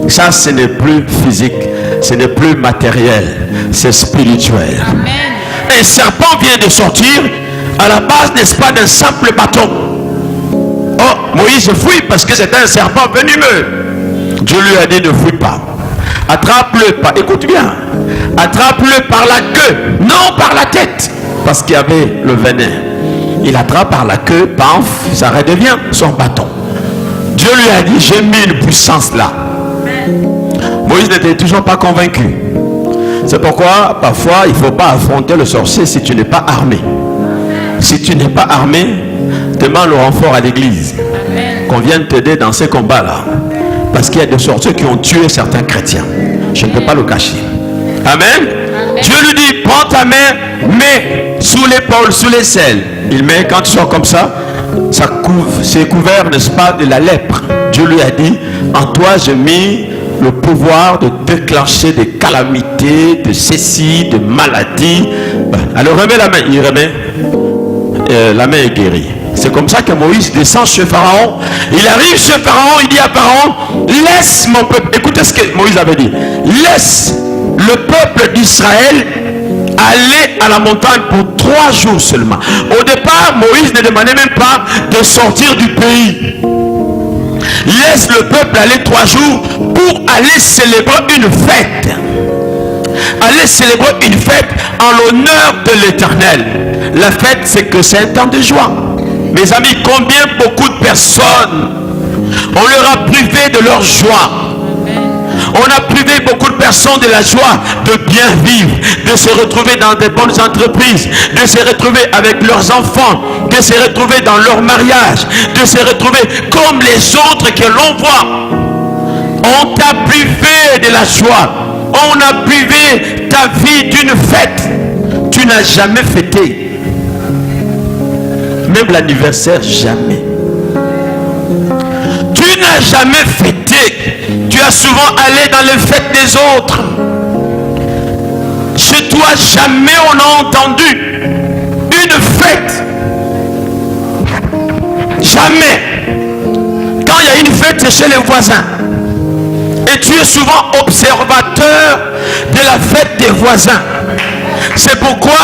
Ça, ce n'est plus physique, ce n'est plus matériel, c'est spirituel. Amen. Un serpent vient de sortir à la base, n'est-ce pas, d'un simple bâton. Oh, Moïse fouille parce que c'était un serpent venimeux. Dieu lui a dit ne fouille pas. Attrape-le par, écoute bien, attrape-le par la queue, non par la tête, parce qu'il y avait le venin. Il attrape par la queue, paf, ça redevient son bâton. Dieu lui a dit, j'ai mis une puissance là. Moïse n'était toujours pas convaincu. C'est pourquoi parfois il ne faut pas affronter le sorcier si tu n'es pas armé. Si tu n'es pas armé, demande le renfort à l'église. Qu'on vienne t'aider dans ces combats-là. Parce qu'il y a des sorciers qui ont tué certains chrétiens. Je ne peux pas le cacher. Amen. Amen. Dieu lui dit, prends ta main, mets sous l'épaule, sous l'aisselle. Il met, quand tu sors comme ça, c'est couvert, n'est-ce pas, de la lèpre. Dieu lui a dit, en toi j'ai mis le pouvoir de déclencher des calamités, de ceci, de maladies. Alors remets la main, il remet. La main est guérie. C'est comme ça que Moïse descend chez Pharaon. Il arrive chez Pharaon, il dit à Pharaon, laisse mon peuple. Écoutez ce que Moïse avait dit. Laisse le peuple d'Israël aller à la montagne pour 3 jours seulement. Au départ, Moïse ne demandait même pas de sortir du pays. Laisse le peuple aller 3 jours pour aller célébrer une fête. Aller célébrer une fête en l'honneur de l'Éternel. La fête, c'est que c'est un temps de joie. Mes amis, combien beaucoup de personnes on leur a privé de leur joie. On a privé beaucoup de personnes de la joie de bien vivre, de se retrouver dans des bonnes entreprises, de se retrouver avec leurs enfants, de se retrouver dans leur mariage, de se retrouver comme les autres que l'on voit. On t'a privé de la joie. On a privé ta vie d'une fête. Tu n'as jamais fêté. Même l'anniversaire, jamais. Tu n'as jamais fêté. Tu as souvent allé dans les fêtes des autres. Chez toi, jamais on a entendu une fête. Jamais. Quand il y a une fête, c'est chez les voisins. Et tu es souvent observateur de la fête des voisins. C'est pourquoi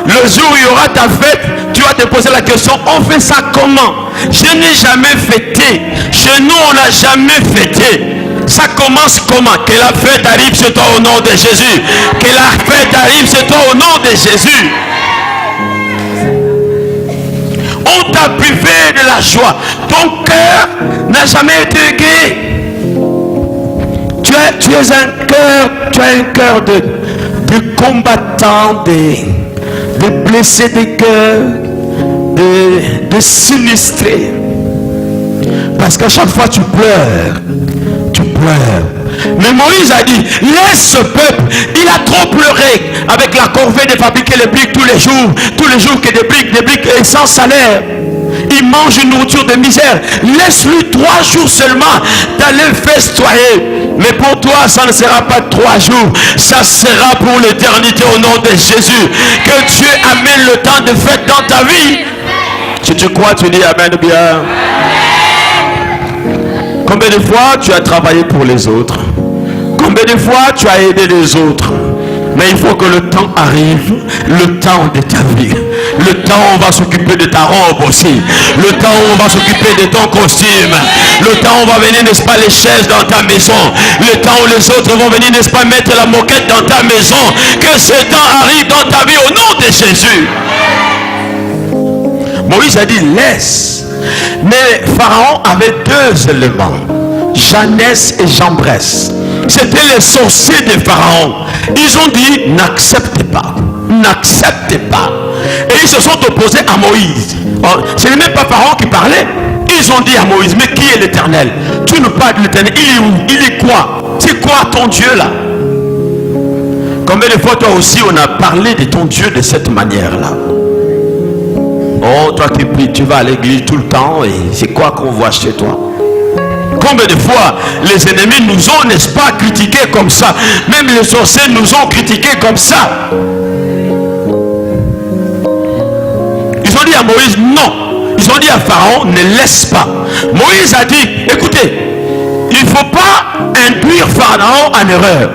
le jour où il y aura ta fête, tu vas te poser la question, on fait ça comment? Je n'ai jamais fêté. Chez nous, on n'a jamais fêté. Ça commence comment? Que la fête arrive chez toi au nom de Jésus. Que la fête arrive chez toi au nom de Jésus. On t'a privé de la joie. Ton cœur n'a jamais été gai. Tu as un cœur de combattant, de blessé de cœur, de sinistré. Parce qu'à chaque fois tu pleures. Mais Moïse a dit, laisse ce peuple, il a trop pleuré avec la corvée de fabriquer les briques tous les jours que des briques et sans salaire. Il mange une nourriture de misère. Laisse-lui 3 jours seulement d'aller festoyer. Mais pour toi, ça ne sera pas 3 jours. Ça sera pour l'éternité au nom de Jésus. Que Dieu amène le temps de fête dans ta vie. Si tu crois, tu dis amen bien. Combien de fois tu as travaillé pour les autres? Combien de fois tu as aidé les autres? Mais il faut que le temps arrive, le temps de ta vie. Le temps où on va s'occuper de ta robe aussi. Le temps où on va s'occuper de ton costume. Le temps où on va venir, n'est-ce pas, les chaises dans ta maison. Le temps où les autres vont venir, n'est-ce pas, mettre la moquette dans ta maison. Que ce temps arrive dans ta vie au nom de Jésus. Moïse a dit, laisse. Mais Pharaon avait 2 éléments. Jeannès et Jambres. C'était les sorciers de Pharaon. Ils ont dit, n'acceptez pas. N'acceptez pas. Et ils se sont opposés à Moïse. Ce n'est même pas Pharaon qui parlait. Ils ont dit à Moïse, mais qui est l'Éternel? Tu nous parles de l'Éternel. Il est où? Il est quoi? C'est quoi ton Dieu là? Combien de fois toi aussi on a parlé de ton Dieu de cette manière là? Oh, toi qui pries, tu vas à l'église tout le temps et c'est quoi qu'on voit chez toi? Combien de fois les ennemis nous ont, n'est-ce pas, critiqués comme ça? Même les sorciers nous ont critiqués comme ça. Ils ont dit à Moïse, non. Ils ont dit à Pharaon, ne laisse pas. Moïse a dit, écoutez, il ne faut pas induire Pharaon en erreur.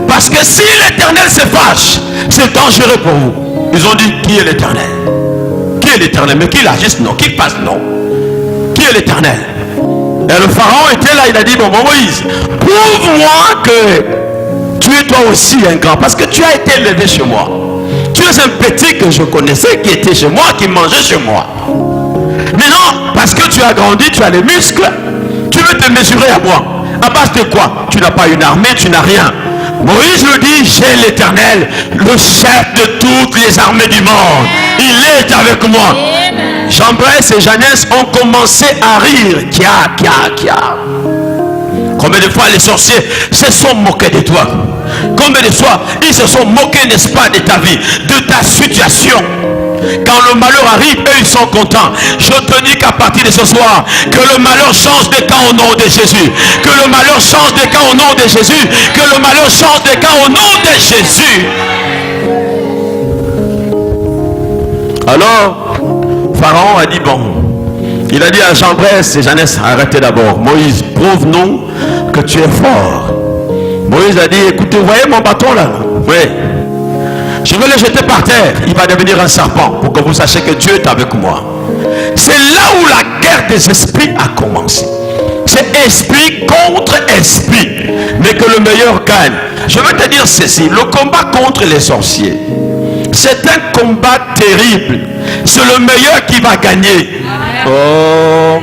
Parce que si l'Éternel se fâche, c'est dangereux pour vous. Ils ont dit, qui est l'Éternel? Qui est l'Éternel? Mais qu'il agisse, non. Qu'il passe, non. Qui est l'Éternel? Et le Pharaon était là, il a dit, bon Moïse, prouve-moi que tu es toi aussi un grand, parce que tu as été élevé chez moi. Tu es un petit que je connaissais, qui était chez moi, qui mangeait chez moi. Mais non, parce que tu as grandi, tu as les muscles, tu veux te mesurer à moi. À base de quoi? Tu n'as pas une armée, tu n'as rien. Moïse lui dit, j'ai l'Éternel, le chef de toutes les armées du monde. Il est avec moi. Jean-Bresse et Jeannès ont commencé à rire. Kia. Combien de fois les sorciers se sont moqués de toi? Combien de fois ils se sont moqués, n'est-ce pas, de ta vie, de ta situation? Quand le malheur arrive, eux ils sont contents. Je te dis qu'à partir de ce soir, que le malheur change de camp au nom de Jésus. Que le malheur change de camp au nom de Jésus. Que le malheur change de camp au nom de Jésus. Alors, Pharaon a dit bon. Il a dit à Jean-Bresse et Jeannès, arrêtez d'abord. Moïse, prouve-nous que tu es fort. Moïse a dit, écoutez, vous voyez mon bâton là? Oui. Je vais le jeter par terre. Il va devenir un serpent pour que vous sachiez que Dieu est avec moi. C'est là où la guerre des esprits a commencé. C'est esprit contre esprit. Mais que le meilleur gagne. Je vais te dire ceci. Le combat contre les sorciers, c'est un combat terrible. C'est le meilleur qui va gagner. Oh.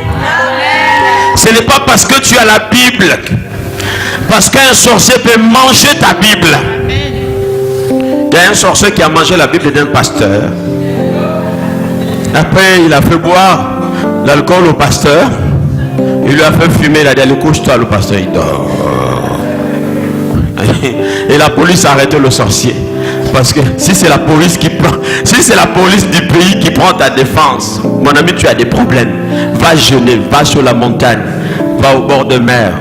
Ce n'est pas parce que tu as la Bible. Parce qu'un sorcier peut manger ta Bible. Il y a un sorcier qui a mangé la Bible d'un pasteur. Après, il a fait boire l'alcool au pasteur. Il lui a fait fumer. Il a dit, allez, couche-toi, le pasteur, il dort. Et la police a arrêté le sorcier. Parce que si c'est la police qui prend, si c'est la police du pays qui prend ta défense, mon ami, tu as des problèmes. Va jeûner, va sur la montagne, va au bord de mer,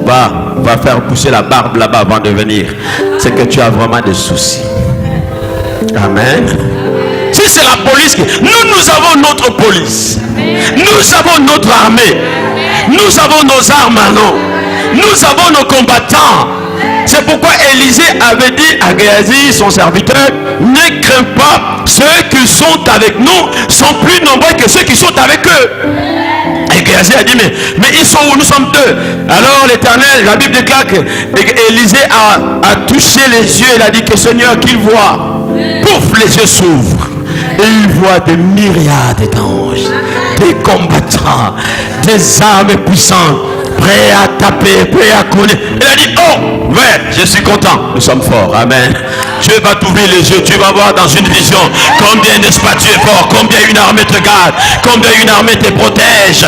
va faire pousser la barbe là-bas avant de venir. C'est que tu as vraiment des soucis. Amen. Si c'est la police, nous avons notre police. Nous avons notre armée. Nous avons nos armes à nous. Nous avons nos combattants. C'est pourquoi Élisée avait dit à Géasi, son serviteur, ne crains pas, ceux qui sont avec nous sont plus nombreux que ceux qui sont avec eux. Et Géasi a dit, mais ils sont où? Nous sommes deux. Alors l'Éternel, la Bible déclare que Élisée a touché les yeux. Il a dit que Seigneur, qu'il voit. Pouf, les yeux s'ouvrent. Et il voit des myriades d'anges, des combattants, des armes puissantes, prêts à taper, prêts à connaître. Il a dit, oh, ouais, je suis content. Nous sommes forts. Amen. Dieu va t'ouvrir les yeux. Tu vas voir dans une vision combien, n'est-ce pas, tu es fort, combien une armée te garde, combien une armée te protège.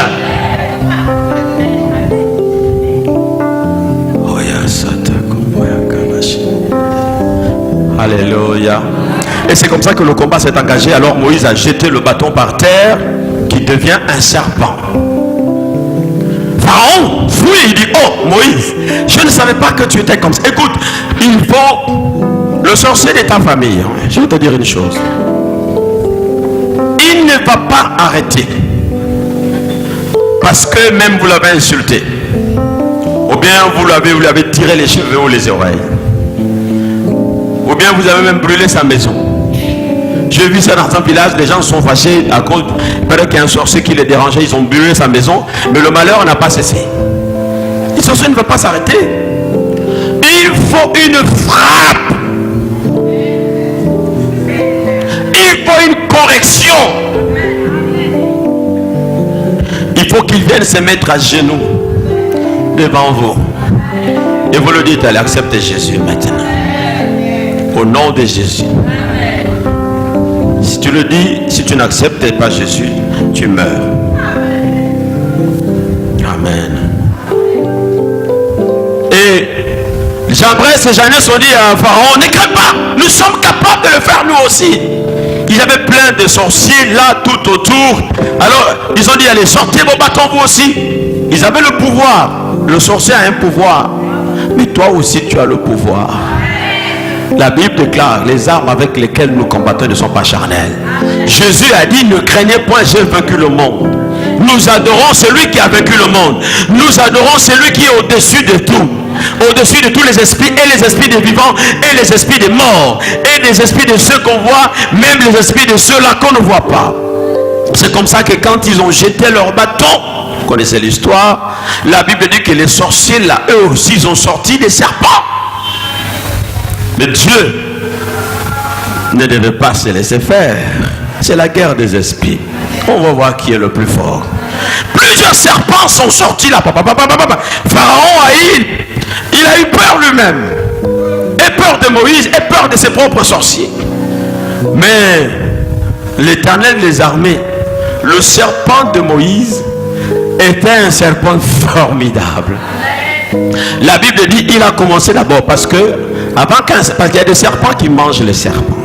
Alléluia. Et c'est comme ça que le combat s'est engagé. Alors Moïse a jeté le bâton par terre qui devient un serpent. Pharaon fuit, il dit, oh Moïse, je ne savais pas que tu étais comme ça. Écoute, il faut le sorcier de ta famille. Je vais te dire une chose. Il ne va pas arrêter. Parce que même vous l'avez insulté. Ou bien vous lui avez tiré les cheveux ou les oreilles. Ou bien vous avez même brûlé sa maison. J'ai vu ça dans un village, les gens sont fâchés à cause, peut-être qu'il y a un sorcier qui les dérangeait, ils ont brûlé sa maison, mais le malheur n'a pas cessé. Le sorcier ne veut pas s'arrêter. Il faut une frappe. Il faut une correction. Il faut qu'il vienne se mettre à genoux devant vous. Et vous le dites, allez, acceptez Jésus maintenant. Au nom de Jésus. Si tu le dis, si tu n'acceptes pas Jésus, tu meurs. Amen. Et Jean-Bresse et Jeannès ont dit à Pharaon, ne crains pas, nous sommes capables de le faire nous aussi. Ils avaient plein de sorciers là tout autour. Alors ils ont dit, allez, sortez vos bâtons vous aussi. Ils avaient le pouvoir. Le sorcier a un pouvoir. Mais toi aussi tu as le pouvoir. La Bible déclare, les armes avec lesquelles nous combattons ne sont pas charnelles. Jésus a dit, ne craignez point, j'ai vaincu le monde. Nous adorons celui qui a vaincu le monde. Nous adorons celui qui est au-dessus de tout. Au-dessus de tous les esprits, et les esprits des vivants, et les esprits des morts, et les esprits de ceux qu'on voit, même les esprits de ceux-là qu'on ne voit pas. C'est comme ça que quand ils ont jeté leur bâton, vous connaissez l'histoire, la Bible dit que les sorciers là, eux aussi, ils ont sorti des serpents. Mais Dieu ne devait pas se laisser faire. C'est la guerre des esprits. On va voir qui est le plus fort. Plusieurs serpents sont sortis là. Pharaon il a eu peur lui-même. Et peur de Moïse, et peur de ses propres sorciers. Mais l'Éternel des armées, le serpent de Moïse, était un serpent formidable. La Bible dit il a commencé d'abord parce qu'il y a des serpents qui mangent les serpents.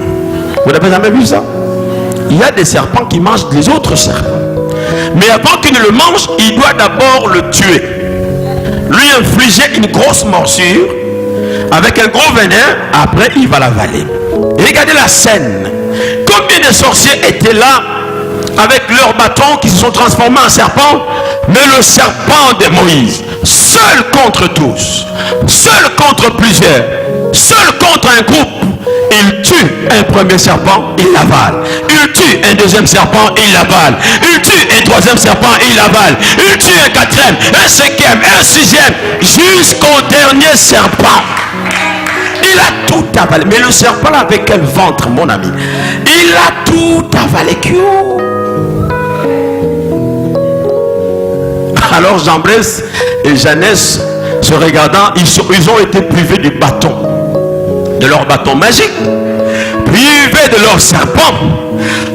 Vous n'avez jamais vu ça? Il y a des serpents qui mangent les autres serpents. Mais avant qu'il ne le mange, il doit d'abord le tuer. Lui infliger une grosse morsure avec un gros venin. Après, il va l'avaler. Regardez la scène. Combien de sorciers étaient là avec leurs bâtons qui se sont transformés en serpents? Mais le serpent de Moïse, seul contre tous, seul contre plusieurs, seul contre un groupe, il tue un premier serpent, il l'avale. Il tue un deuxième serpent, il l'avale. Il tue un troisième serpent, il l'avale. Il tue un quatrième, un cinquième, un sixième, jusqu'au dernier serpent. Il a tout avalé. Mais le serpent avec quel ventre, mon ami? Il a tout avalé. Alors Jambres et Jeannès, se regardant, ils ont été privés du bâton, de leur bâton magique, privés de leur serpent.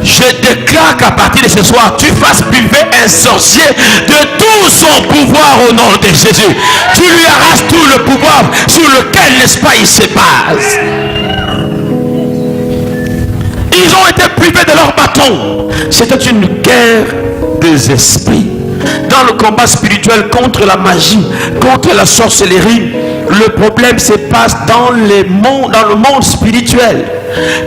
Je déclare qu'à partir de ce soir, tu fasses priver un sorcier de tout son pouvoir au nom de Jésus. Tu lui arraches tout le pouvoir sur lequel, n'est-ce pas, il se base. Ils ont été privés de leur bâton. C'était une guerre des esprits. Dans le combat spirituel contre la magie, contre la sorcellerie, le problème se passe dans le monde spirituel.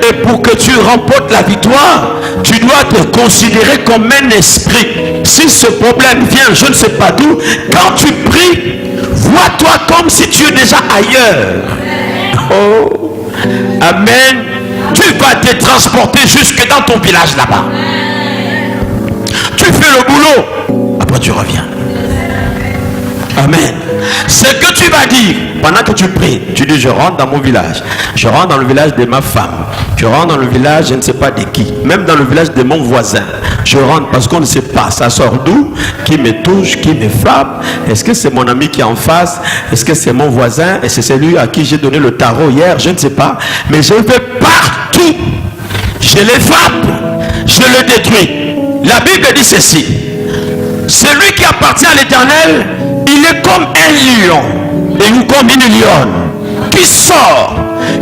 Et pour que tu remportes la victoire, tu dois te considérer comme un esprit. Si ce problème vient, je ne sais pas d'où, quand tu pries, vois-toi comme si tu es déjà ailleurs. Oh, amen. Tu vas te transporter jusque dans ton village là-bas. Tu fais le boulot, après tu reviens. Amen. Ce que tu vas dire pendant que tu pries, tu dis je rentre dans mon village, je rentre dans le village de ma femme, je rentre dans le village je ne sais pas de qui, même dans le village de mon voisin, je rentre parce qu'on ne sait pas, ça sort d'où, qui me touche, qui me frappe, est-ce que c'est mon ami qui est en face, est-ce que c'est mon voisin, est-ce que c'est celui à qui j'ai donné le tarot hier, je ne sais pas, mais je vais partout, je les frappe, je les détruis. La Bible dit ceci: celui qui appartient à l'Éternel, il est comme un lion ou comme une lionne qui sort,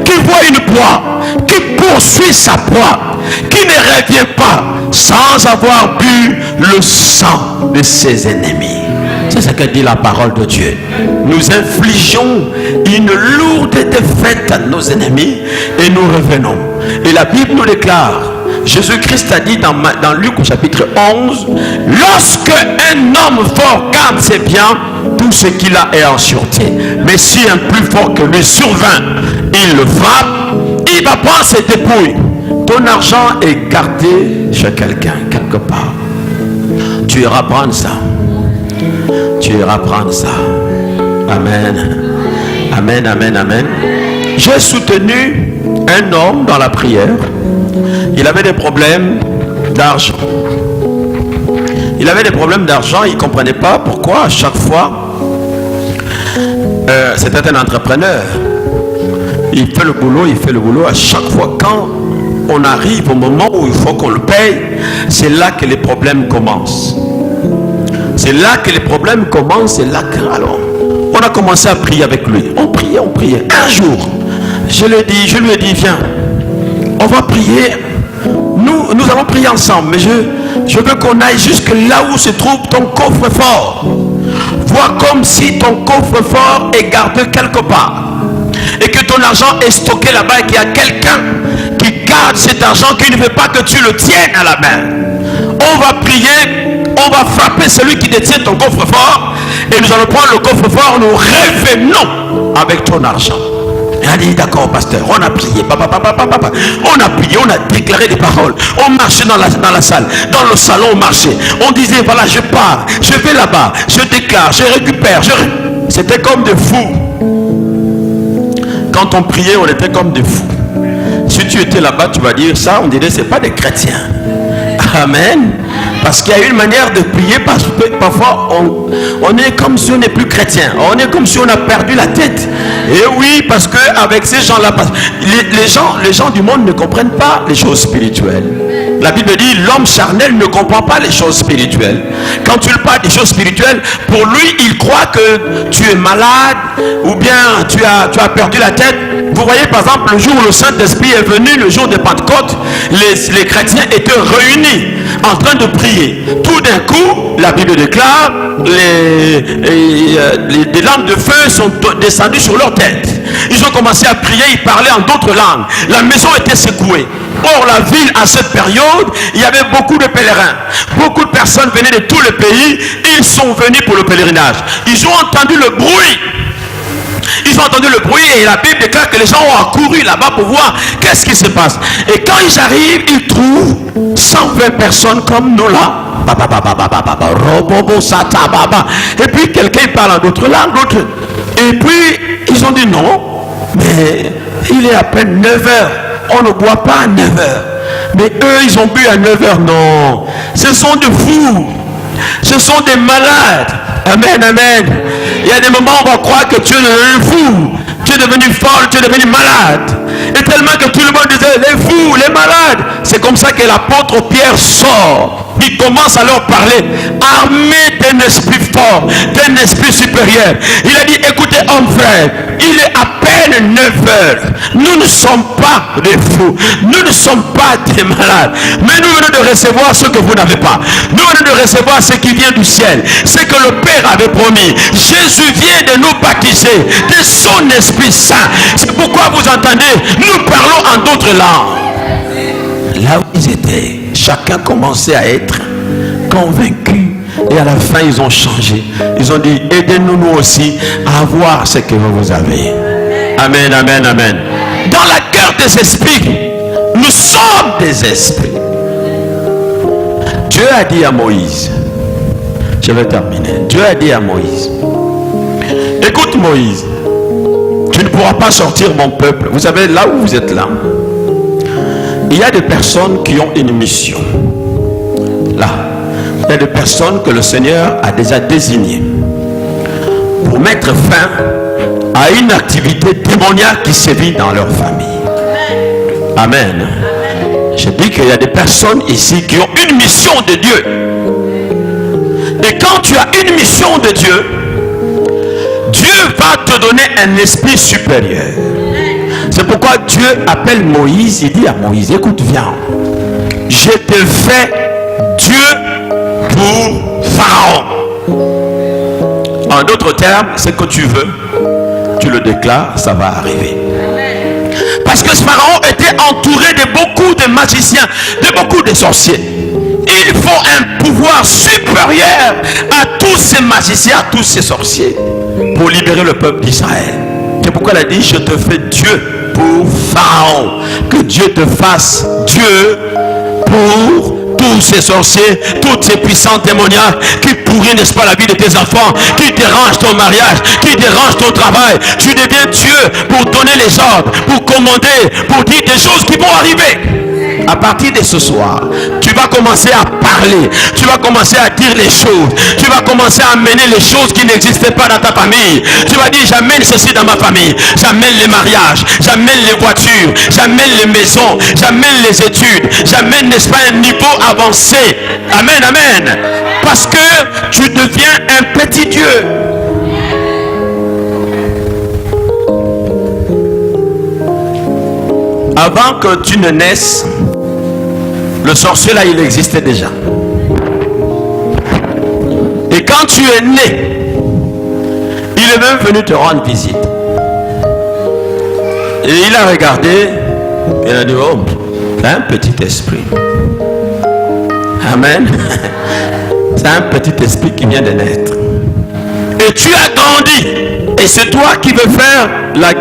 qui voit une proie, qui poursuit sa proie, qui ne revient pas sans avoir bu le sang de ses ennemis. C'est ce que dit la parole de Dieu. Nous infligeons une lourde défaite à nos ennemis et nous revenons. Et la Bible nous déclare, Jésus-Christ a dit dans Luc au chapitre 11, lorsque un homme fort garde ses biens, tout ce qu'il a est en sûreté. Mais si un plus fort que lui survint, il le frappe, il va prendre ses dépouilles. Ton argent est gardé chez quelqu'un, quelque part. Tu iras prendre ça. Tu iras prendre ça. Amen. Amen, amen, amen. J'ai soutenu un homme dans la prière. Il avait des problèmes d'argent. Il avait des problèmes d'argent. Il ne comprenait pas pourquoi à chaque fois. C'était un entrepreneur. Il fait le boulot. À chaque fois quand on arrive au moment où il faut qu'on le paye, c'est là que les problèmes commencent. C'est là que les problèmes commencent. C'est là que alors on a commencé à prier avec lui. On priait. Un jour, je lui ai dit, viens, on va prier. Nous allons prier ensemble, mais je veux qu'on aille jusque là où se trouve ton coffre-fort. Vois comme si ton coffre-fort est gardé quelque part. Et que ton argent est stocké là-bas et qu'il y a quelqu'un qui garde cet argent, qui ne veut pas que tu le tiennes à la main. on va prier, on va frapper celui qui détient ton coffre-fort et nous allons prendre le coffre-fort, nous revenons avec ton argent. Il a dit, d'accord, pasteur, on a prié, on a prié, on a déclaré des paroles, on marchait dans la salle, dans le salon, on marchait, on disait, voilà, je pars, je vais là-bas, je déclare, je récupère, C'était comme des fous. Quand on priait, on était comme des fous. Si tu étais là-bas, tu vas dire ça, on dirait, c'est pas des chrétiens. Amen. Parce qu'il y a une manière de prier, parce que parfois on est comme si on n'est plus chrétien. On est comme si on a perdu la tête. Et oui, parce que avec ces gens-là, les gens du monde ne comprennent pas les choses spirituelles. La Bible dit, l'homme charnel ne comprend pas les choses spirituelles. Quand tu lui parles des choses spirituelles, pour lui, il croit que tu es malade ou bien tu as perdu la tête. Vous voyez par exemple le jour où le Saint-Esprit est venu, le jour de Pentecôte, les chrétiens étaient réunis en train de prier. Tout d'un coup, la Bible déclare, des langues de feu sont descendues sur leur tête. Ils ont commencé à prier, ils parlaient en d'autres langues. La maison était secouée. Or, la ville, à cette période, il y avait beaucoup de pèlerins. Beaucoup de personnes venaient de tous les pays. Ils sont venus pour le pèlerinage. Ils ont entendu le bruit. Ils ont entendu le bruit et la Bible déclare que les gens ont accouru là-bas pour voir qu'est-ce qui se passe. Et quand ils arrivent, ils trouvent 120 personnes comme nous là. Et puis quelqu'un parle en d'autres langues, d'autres. Et puis ils ont dit non, mais il est à peine 9 heures. On ne boit pas à 9 heures. Mais eux, ils ont bu à 9 heures. Non, ce sont des fous. Ce sont des malades. Amen, amen. Il y a des moments où on va croire que tu es devenu fou. Tu es devenu folle, tu es devenu malade. Et tellement que tout le monde disait, les fous, les malades. C'est comme ça que l'apôtre Pierre sort. Il commence à leur parler, armé d'un esprit fort, d'un esprit supérieur. Il a dit, écoutez, homme frère, il est à peine 9 heures. Nous ne sommes pas des fous. Nous ne sommes pas des malades. Mais nous venons de recevoir ce que vous n'avez pas. Nous venons de recevoir ce qui vient du ciel. Ce que le Père avait promis. Jésus vient de nous baptiser de son Esprit Saint. C'est pourquoi vous entendez, nous parlons en d'autres langues. Là où ils étaient, chacun commençait à être convaincu. Et à la fin, ils ont changé. Ils ont dit, aidez-nous nous aussi à avoir ce que vous avez. Amen, amen, amen. Dans la guerre des esprits, nous sommes des esprits. Dieu a dit à Moïse, je vais terminer. Dieu a dit à Moïse, écoute Moïse, tu ne pourras pas sortir mon peuple. Vous savez, là où vous êtes là, il y a des personnes qui ont une mission. Là, il y a des personnes que le Seigneur a déjà désignées pour mettre fin à une activité démoniaque qui sévit dans leur famille. Amen. Je dis qu'il y a des personnes ici qui ont une mission de Dieu. Et quand tu as une mission de Dieu, Dieu va te donner un esprit supérieur. C'est pourquoi Dieu appelle Moïse, il dit à Moïse, écoute, viens, je te fais Dieu pour Pharaon. En d'autres termes, ce que tu veux, tu le déclares, ça va arriver. Parce que ce Pharaon était entouré de beaucoup de magiciens, de beaucoup de sorciers. Il faut un pouvoir supérieur à tous ces magiciens, à tous ces sorciers, pour libérer le peuple d'Israël. C'est pourquoi il a dit, je te fais Dieu pour Pharaon. Que Dieu te fasse Dieu pour tous ces sorciers, toutes ces puissances démoniaques qui pourrissent, n'est-ce pas, la vie de tes enfants, qui dérangent ton mariage, qui dérangent ton travail. Tu deviens Dieu pour donner les ordres, pour commander, pour dire des choses qui vont arriver. À partir de ce soir, tu vas commencer à parler, tu vas commencer à dire les choses, tu vas commencer à amener les choses qui n'existaient pas dans ta famille. Tu vas dire, j'amène ceci dans ma famille, j'amène les mariages, j'amène les voitures, j'amène les maisons, j'amène les études, j'amène, n'est-ce pas, un niveau avancé. Amen, amen. Parce que tu deviens un petit Dieu. Avant que tu ne naisses, le sorcier là, il existait déjà. Et quand tu es né, il est même venu te rendre visite. Et il a regardé, il a dit, oh, un petit esprit. Amen. C'est un petit esprit qui vient de naître. Et tu as grandi. Et c'est toi qui veux faire la